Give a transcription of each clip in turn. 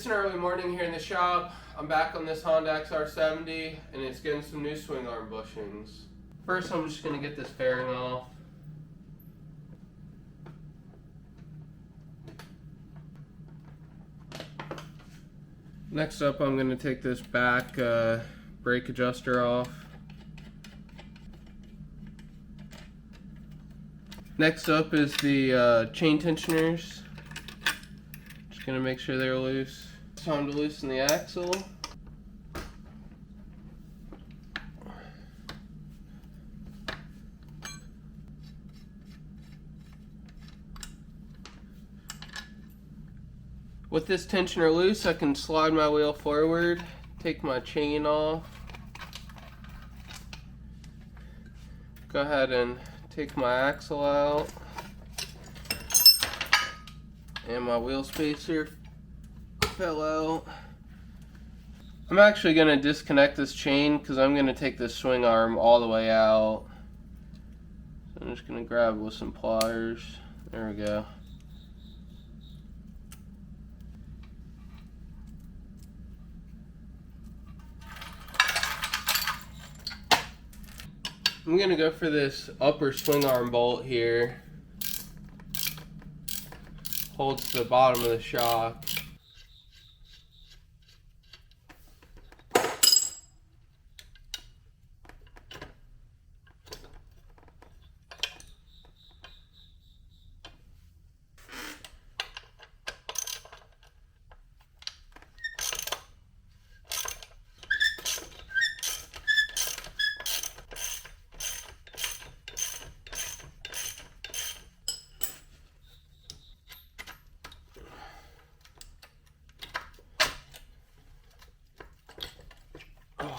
It's an early morning here in the shop. I'm back on this Honda XR70 and it's getting some new Swingarm bushings. First I'm just going to get this fairing off. Next up I'm going to take this back brake adjuster off. Next up is the chain tensioners. Just going to make sure they're loose. Time to loosen the axle. With this tensioner loose, I can slide my wheel forward, take my chain off, go ahead and take my axle out, and my wheel spacer fell out. I'm actually going to disconnect this chain because I'm going to take this swing arm all the way out. So I'm just going to grab it with some pliers. There we go. I'm going to go for this upper swing arm bolt here. Holds the bottom of the shock.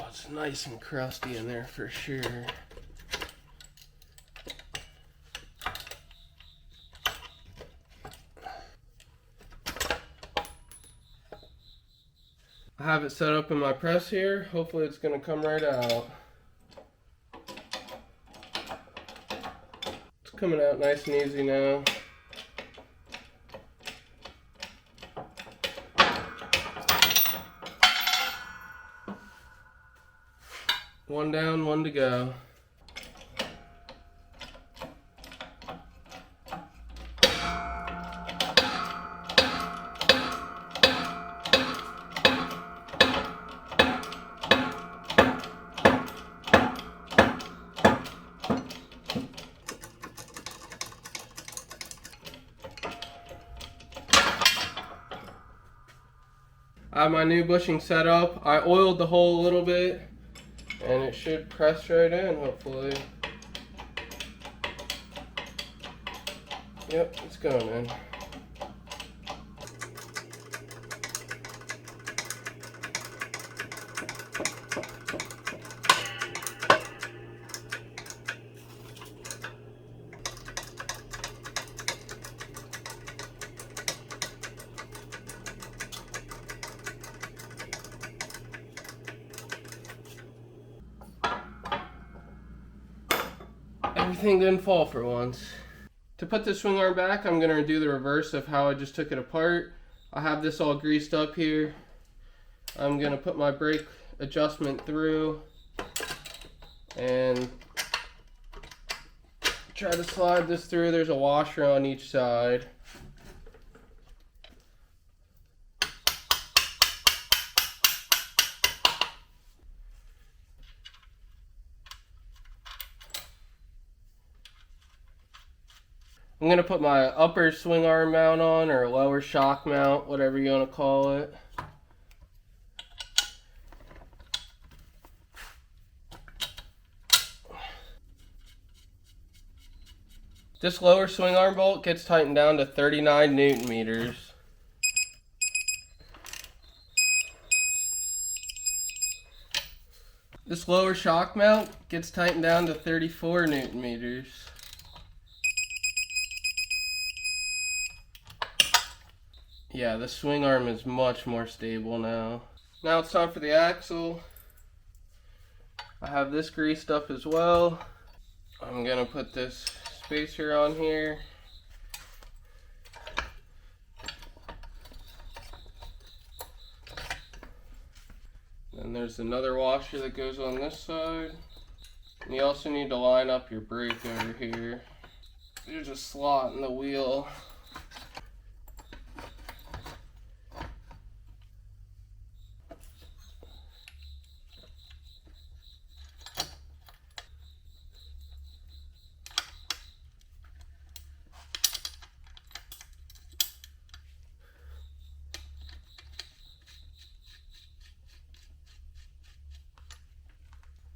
It's nice and crusty in there for sure. I have it set up in my press here. Hopefully it's going to come right out. It's coming out nice and easy now. One down, one to go. I have my new bushing set up. I oiled the hole a little bit and it should press right in, hopefully. Yep, it's going in. Everything didn't fall for once. To put this swing arm back, I'm going to do the reverse of how I just took it apart. I have this all greased up here. I'm going to put my brake adjustment through and try to slide this through. There's a washer on each side. I'm going to put my upper swing arm mount on, or lower shock mount, whatever you want to call it. This lower swing arm bolt gets tightened down to 39 Newton meters. This lower shock mount gets tightened down to 34 Newton meters. Yeah, the swing arm is much more stable now. Now it's time for the axle. I have this greased up as well. I'm gonna put this spacer on here. And there's another washer that goes on this side. And you also need to line up your brake over here. There's a slot in the wheel.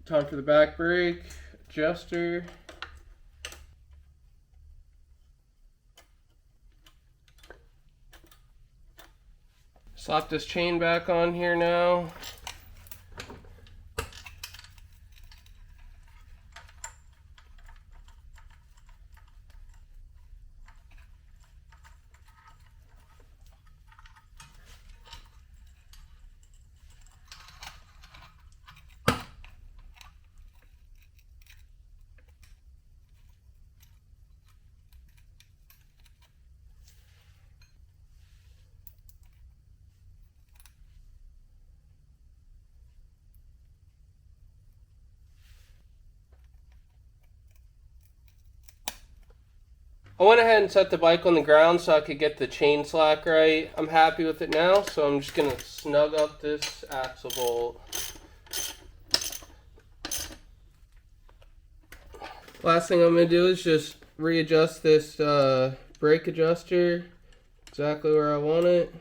Time for the back brake adjuster. Slap this chain back on here now. I went ahead and set the bike on the ground so I could get the chain slack right. I'm happy with it now, so I'm just going to snug up this axle bolt. Last thing I'm going to do is just readjust this brake adjuster exactly where I want it.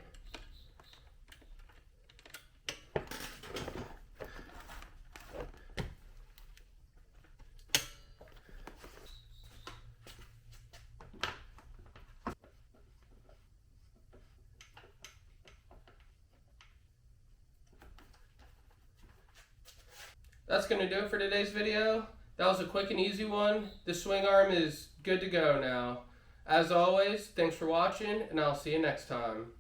That's going to do it for today's video. That was a quick and easy one. The swing arm is good to go now. As always, thanks for watching, and I'll see you next time.